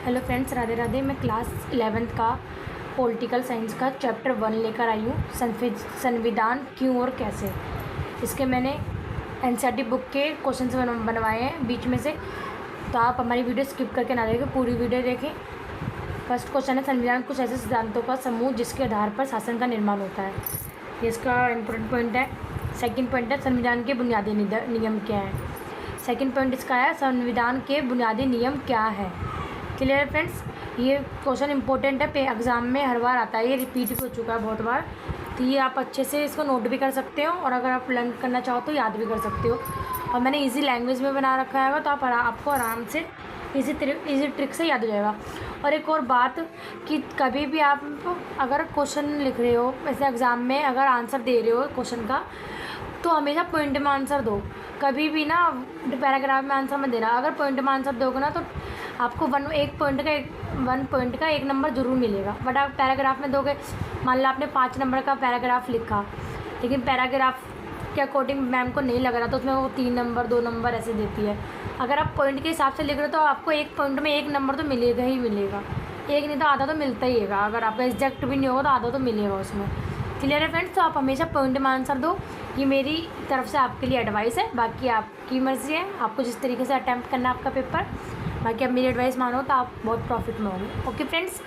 Hello friends, Radhe Radhe. मैं class 11th का political science का चैप्टर 1 लेकर आई हूँ, संविधान क्यों और कैसे। इसके मैंने एनसीईआरटी बुक के क्वेश्चंस बनवाए हैं बीच में से, तो आप हमारी वीडियो स्किप करके ना देखें, पूरी वीडियो देखें। फर्स्ट क्वेश्चन है, संविधान कुछ ऐसे सिद्धांतों का समूह जिसके आधार पर शासन का निर्माण होता है। ये इसका इम्पोर्टेंट पॉइंट है। सेकंड पॉइंट है, संविधान के बुनियादी नियम क्या हैं। सेकंड पॉइंट इसका है, संविधान के बुनियादी नियम क्या है। क्लियर है फ्रेंड्स। ये क्वेश्चन इंपॉर्टेंट है, एग्ज़ाम में हर बार आता है, ये रिपीट भी हो चुका है बहुत बार, तो ये आप अच्छे से इसको नोट भी कर सकते हो और अगर आप लर्न करना चाहो तो याद भी कर सकते हो। और मैंने इजी लैंग्वेज में बना रखा है, तो आपको आराम से इजी ट्रिक से याद हो जाएगा। और एक और बात कि कभी भी आप अगर क्वेश्चन लिख रहे हो, ऐसे एग्ज़ाम में अगर आंसर दे रहे हो क्वेश्चन का, तो हमेशा पॉइंट में आंसर दो। कभी भी ना पैराग्राफ में आंसर मत देना। अगर पॉइंट में आंसर दोगे ना तो आपको वन पॉइंट का एक नंबर ज़रूर मिलेगा। बट आप पैराग्राफ में दोगे, मान लो आपने 5 नंबर का पैराग्राफ लिखा, लेकिन पैराग्राफ के अकॉर्डिंग मैम को नहीं लग रहा, तो उसमें वो 3 नंबर 2 नंबर ऐसे देती है। अगर आप पॉइंट के हिसाब से लिख रहे हो तो आपको एक पॉइंट में 1 नंबर तो मिलेगा ही मिलेगा, एक नहीं तो आधा तो मिलता ही है। अगर आपका एग्जैक्ट भी नहीं होगा तो आधा तो मिलेगा उसमें। क्लियर है फ्रेंड्स। तो आप हमेशा पॉइंट में आंसर दो, ये मेरी तरफ से आपके लिए एडवाइस है। बाकी आपकी मर्ज़ी है, आपको जिस तरीके से अटैम्प्ट करना है आपका पेपर। बाकी आप मेरी एडवाइस मानो तो आप बहुत प्रॉफिट में होंगे। Okay friends.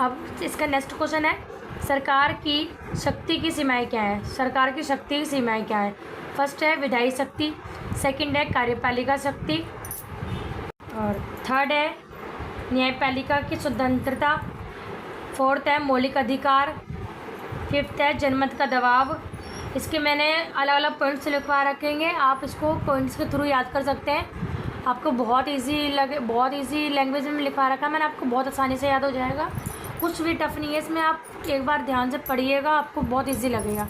अब इसका नेक्स्ट क्वेश्चन है, सरकार की शक्ति की सीमाएं क्या है। सरकार की शक्ति की सीमाएं क्या है। फर्स्ट है विधायी शक्ति, सेकंड है कार्यपालिका शक्ति, और थर्ड है न्यायपालिका की स्वतंत्रता, फोर्थ है मौलिक अधिकार, फिफ्थ है जनमत का दबाव। इसके मैंने अलग अलग पॉइंट्स लिखवा रखेंगे, आप इसको पॉइंट्स के थ्रू याद कर सकते हैं। आपको बहुत इजी लैंग्वेज में लिखवा रखा है मैंने, आपको बहुत आसानी से याद हो जाएगा। कुछ भी टफ नहीं है इसमें, आप एक बार ध्यान से पढ़िएगा, आपको बहुत इजी लगेगा।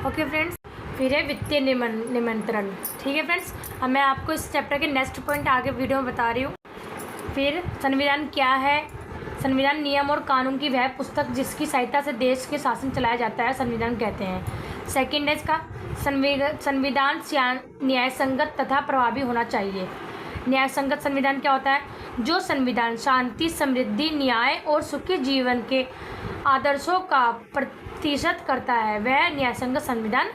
Okay friends. फिर है वित्तीय नियंत्रण। ठीक है फ्रेंड्स। अब मैं आपको इस चैप्टर के नेक्स्ट पॉइंट आगे वीडियो में बता रही हूँ। फिर संविधान क्या है। संविधान नियम और कानून की वह पुस्तक जिसकी सहायता से देश के शासन चलाया जाता है, संविधान कहते हैं। सेकंड है इसका, संविधान न्याय संगत तथा प्रभावी होना चाहिए। न्याय संगत संविधान क्या होता है। जो संविधान शांति, समृद्धि, न्याय और सुखी जीवन के आदर्शों का प्रतिशत करता है, वह न्याय संगत संविधान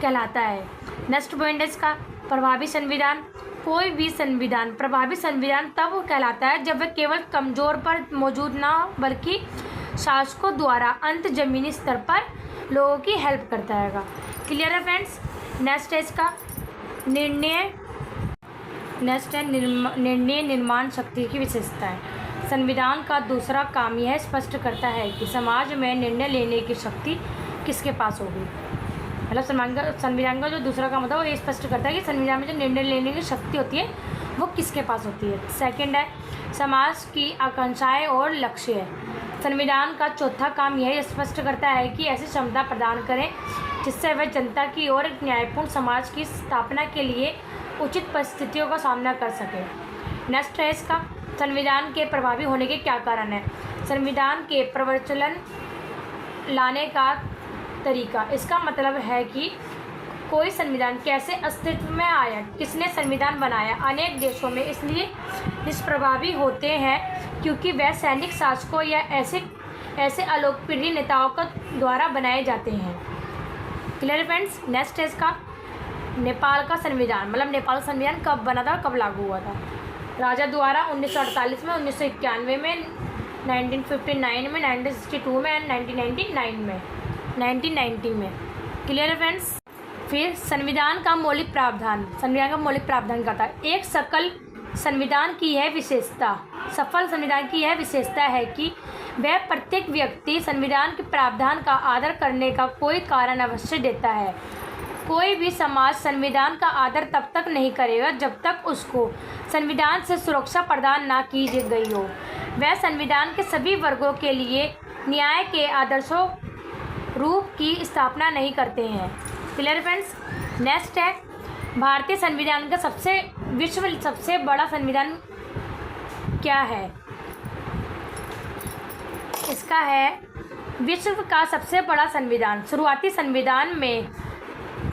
कहलाता है। नेक्स्ट पॉइंट है इसका, प्रभावी संविधान। कोई भी संविधान प्रभावी संविधान तब कहलाता है जब वह केवल कमजोर पर मौजूद ना हो, बल्कि शासकों द्वारा अंत जमीनी स्तर पर लोगों की हेल्प करता है। क्लियर है फ्रेंड्स। नेक्स्ट है इसका निर्णय निर्माण शक्ति की विशेषताएं। संविधान का दूसरा काम यह स्पष्ट करता है कि समाज में निर्णय लेने की शक्ति किसके पास होगी। मतलब संविधान का जो दूसरा काम होता है वो ये स्पष्ट करता है कि संविधान में जो निर्णय लेने की शक्ति होती है वो किसके पास होती है। सेकंड है समाज की आकांक्षाएं और लक्ष्य है। संविधान का चौथा काम यह स्पष्ट करता है कि ऐसी क्षमता प्रदान करें जिससे वह जनता की और न्यायपूर्ण समाज की स्थापना के लिए उचित परिस्थितियों का सामना कर सके। नेक्स्ट है इसका, संविधान के प्रभावी होने के क्या कारण हैं। संविधान के प्रचलन लाने का तरीका। इसका मतलब है कि कोई संविधान कैसे अस्तित्व में आया, किसने संविधान बनाया। अनेक देशों में इसलिए निष्प्रभावी होते हैं क्योंकि वह सैनिक शासकों या ऐसे अलोकप्रिय नेताओं का द्वारा बनाए जाते हैं। Clear friends. नेक्स्ट है इसका, नेपाल का संविधान। मतलब नेपाल संविधान कब बना था, कब लागू हुआ था। राजा द्वारा 1948 में, 1991 में, 1959 में, 1962 में एंड 1990 में। क्लियर है फ्रेंड्स। फिर संविधान का मौलिक प्रावधान। संविधान का मौलिक प्रावधान क्या था। एक सफल संविधान की यह विशेषता है कि वह प्रत्येक व्यक्ति संविधान के प्रावधान का आदर करने का कोई कारण अवश्य देता है। कोई भी समाज संविधान का आदर तब तक नहीं करेगा जब तक उसको संविधान से सुरक्षा प्रदान ना की गई हो। वह संविधान के सभी वर्गों के लिए न्याय के आदर्शों रूप की स्थापना नहीं करते हैं। Clear friends. नेक्स्ट है भारतीय संविधान का विश्व सबसे बड़ा संविधान क्या है। इसका है विश्व का सबसे बड़ा संविधान। शुरुआती संविधान में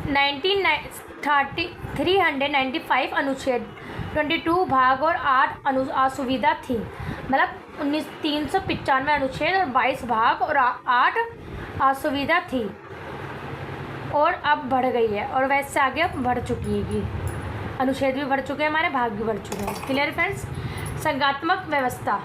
395 अनुच्छेद 22 भाग और 8 असुविधा थी। मतलब 395 अनुच्छेद और 22 भाग और 8 असुविधा थी, और अब बढ़ गई है, और वैसे आगे अब बढ़ चुकी है। अनुच्छेद भी बढ़ चुके हैं, हमारे भाग भी बढ़ चुके हैं। Clear friends. संघात्मक व्यवस्था।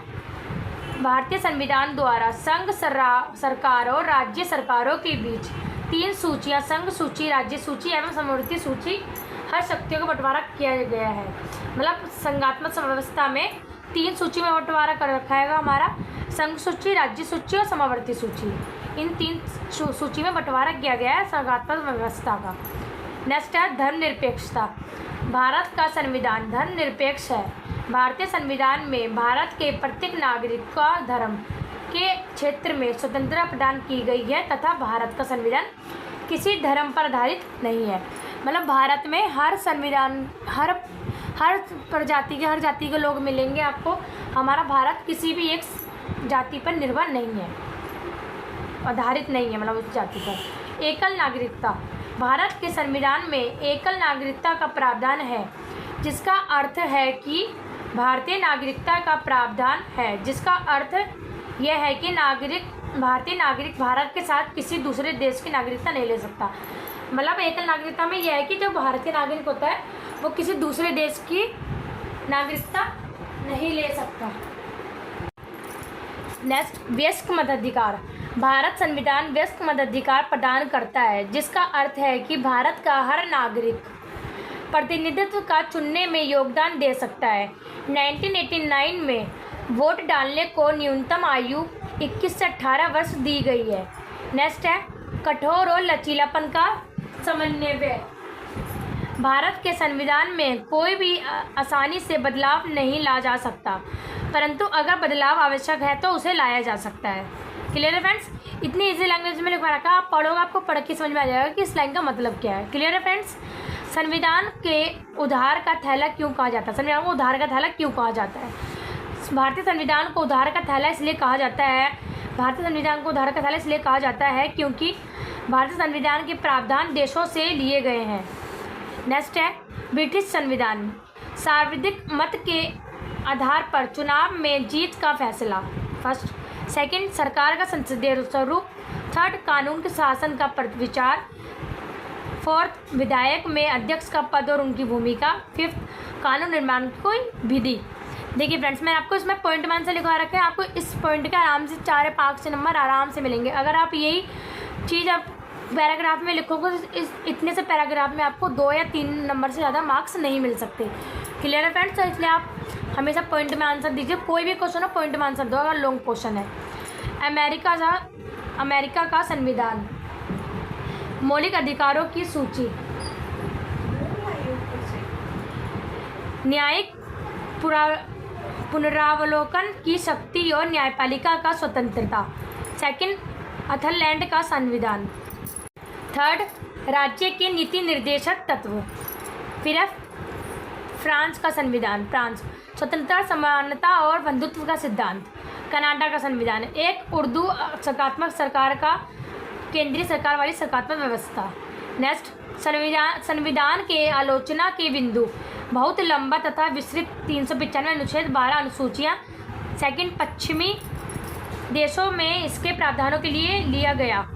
भारतीय संविधान द्वारा संघ सरकार और राज्य सरकारों के बीच 3 सूचियां, संघ सूची, राज्य सूची एवं समवर्ती सूची, हर शक्तियों का बंटवारा किया गया है। मतलब संघात्मक व्यवस्था में 3 सूची में बंटवारा कर रखा है हमारा, संघ सूची, राज्य सूची और समवर्ती सूची। इन 3 सूची में बंटवारा किया गया है संघात्मक व्यवस्था का। नेक्स्ट है धर्मनिरपेक्षता। भारत का संविधान धर्मनिरपेक्ष है। भारतीय संविधान में भारत के प्रत्येक नागरिक का धर्म के क्षेत्र में स्वतंत्रता प्रदान की गई है तथा भारत का संविधान किसी धर्म पर आधारित नहीं है। मतलब भारत में हर संविधान, हर प्रजाति के, हर जाति के लोग मिलेंगे आपको। हमारा भारत किसी भी एक जाति पर निर्भर नहीं है, आधारित नहीं है, मतलब उस जाति पर। एकल नागरिकता। भारत के संविधान में एकल नागरिकता का प्रावधान है, जिसका अर्थ है कि भारतीय नागरिकता का प्रावधान है, जिसका अर्थ यह है कि भारतीय नागरिक भारत के साथ किसी दूसरे देश की नागरिकता नहीं ले सकता। मतलब एकल नागरिकता में यह है कि जो भारतीय नागरिक होता है वो किसी दूसरे देश की नागरिकता नहीं ले सकता। नेक्स्ट, वयस्क मताधिकार। भारत संविधान वयस्क मताधिकार प्रदान करता है, जिसका अर्थ है कि भारत का हर नागरिक प्रतिनिधित्व का चुनने में योगदान दे सकता है। 1989 में वोट डालने को न्यूनतम आयु 21 से 18 वर्ष दी गई है। नेक्स्ट है कठोर और लचीलापन का समन्वय। भारत के संविधान में कोई भी आसानी से बदलाव नहीं ला जा सकता, परंतु अगर बदलाव आवश्यक है तो उसे लाया जा सकता है। क्लियर है फ्रेंड्स। इतनी इजी लैंग्वेज में लिखवा रखा, आप पढ़ोगे आपको पढ़ के समझ में आ जाएगा कि इस लाइन का मतलब क्या है। क्लियर है फ्रेंड्स। संविधान के उधार का थैला क्यों कहा जाता है? संविधान को उधार का थैला क्यों कहा जाता है? भारतीय संविधान को उधार का थैला इसलिए कहा जाता है, भारतीय संविधान को उधार का थैला इसलिए कहा जाता है क्योंकि भारतीय संविधान के प्रावधान देशों से लिए गए हैं। नेक्स्ट है ब्रिटिश संविधान। सार्वत्रिक मत के आधार पर चुनाव में जीत का फैसला। फर्स्ट। सेकंड, सरकार का संसदीय स्वरूप। थर्ड, कानून के शासन का विचार। फोर्थ, विधायक में अध्यक्ष का पद और उनकी भूमिका। फिफ्थ, कानून निर्माण की कोई विधि। देखिए फ्रेंड्स, मैंने आपको इसमें पॉइंट मान से लिखवा रखा है, आपको इस पॉइंट के आराम से 4 या 5 नंबर आराम से मिलेंगे। अगर आप यही चीज़ आप पैराग्राफ में लिखोगे तो इस इतने से पैराग्राफ में आपको 2 या 3 नंबर से ज़्यादा मार्क्स नहीं मिल सकते। क्लियर है फ्रेंड्स। तो इसलिए आप हमेशा पॉइंट में आंसर दीजिए। कोई भी क्वेश्चन हो पॉइंट में आंसर दो अगर लॉन्ग क्वेश्चन है। अमेरिका का संविधान। मौलिक अधिकारों की सूची। न्यायिक पुनरावलोकन की शक्ति और न्यायपालिका का स्वतंत्रता। सेकंड, अथरलैंड का संविधान। थर्ड, राज्य के नीति निर्देशक तत्व। फिर फ्रांस का संविधान। फ्रांस, स्वतंत्रता, समानता और बंधुत्व का सिद्धांत। कनाडा का संविधान। एक उर्दू सकारात्मक सरकार का केंद्रीय सरकार वाली सकारात्मक व्यवस्था। नेक्स्ट, संविधान के आलोचना के बिंदु। बहुत लंबा तथा विस्तृत 395 अनुच्छेद 12 अनुसूचियाँ। सेकंड, पश्चिमी देशों में इसके प्रावधानों के लिए लिया गया।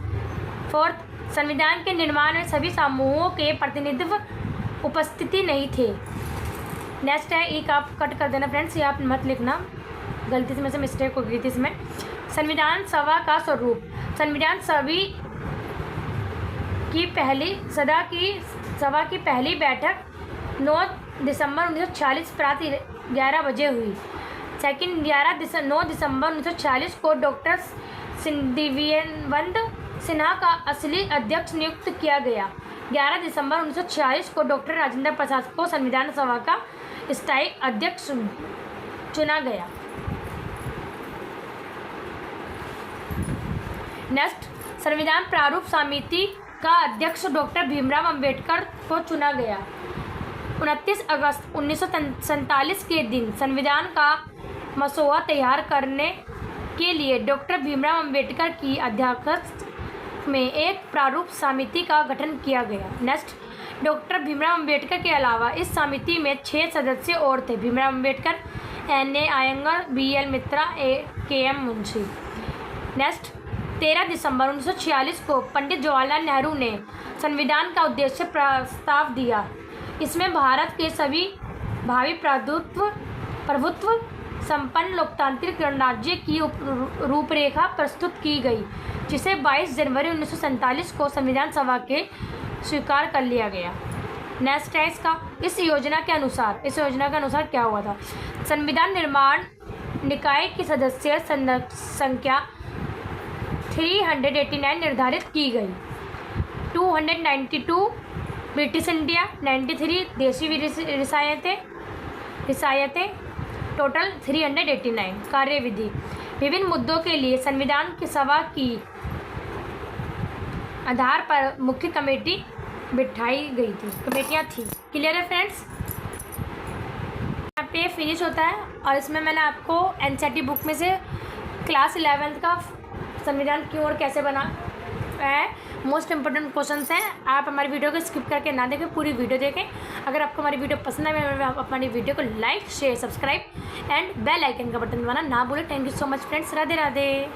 फोर्थ, संविधान के निर्माण में सभी समूहों के प्रतिनिधित्व उपस्थिति नहीं थे। नेक्स्ट है, एक आप कट कर देना फ्रेंड्स, ये आप मत लिखना, गलती से में से मिस्टेक हो गई थी इसमें। संविधान सभा का स्वरूप। संविधान सभा की पहली बैठक 9 दिसंबर 1946 प्रातः 11 बजे हुई। सेकंड, 9 दिसंबर 1946 को डॉक्टर दिव्यवंत सिन्हा का असली अध्यक्ष नियुक्त किया गया। 11 दिसंबर 1946 को डॉक्टर राजेंद्र प्रसाद को संविधान सभा का स्थायी अध्यक्ष चुना गया। नेक्स्ट, संविधान प्रारूप समिति का अध्यक्ष डॉक्टर भीमराव अंबेडकर को चुना गया। 29 अगस्त 1947 के दिन संविधान का मसौदा तैयार करने के लिए डॉक्टर भीमराव अंबेडकर की अध्यक्षता में एक प्रारूप समिति का गठन किया गया। नेक्स्ट, डॉक्टर भीमराव अंबेडकर के अलावा इस समिति में 6 सदस्य और थे। भीमराव अंबेडकर, N.A. अयंगर, B.L. मित्रा, K.M. मुंशी। नेक्स्ट, 13 दिसंबर 1946 को पंडित जवाहरलाल नेहरू ने संविधान का उद्देश्य प्रस्ताव दिया। इसमें भारत के सभी भावी प्रभुत्व संपन्न लोकतांत्रिक गणराज्य की रूपरेखा प्रस्तुत की गई, जिसे 22 जनवरी 1947 को संविधान सभा के स्वीकार कर लिया गया। नेक्स्ट है इसका, इस योजना के अनुसार क्या हुआ था। संविधान निर्माण निकाय की सदस्य संख्या 389 निर्धारित की गई। 292 ब्रिटिश इंडिया, 93 देशी रियासतें, टोटल 389। कार्यविधि, विभिन्न मुद्दों के लिए संविधान की सभा की आधार पर मुख्य कमेटी बिठाई गई थी, कमेटियाँ थी। क्लियर है फ्रेंड्स। यहाँ पे फिनिश होता है और इसमें मैंने आपको एनसीईआरटी बुक में से क्लास 11th का संविधान क्यों और कैसे बना है, मोस्ट इंपॉर्टेंट क्वेश्चंस हैं। आप हमारी वीडियो को स्किप करके ना देखें, पूरी वीडियो देखें। अगर आपको हमारी वीडियो पसंद है, आप हमारी वीडियो को like, share, subscribe and bell icon का बटन दबाना ना भूलें। Thank you so much friends. Radhe Radhe.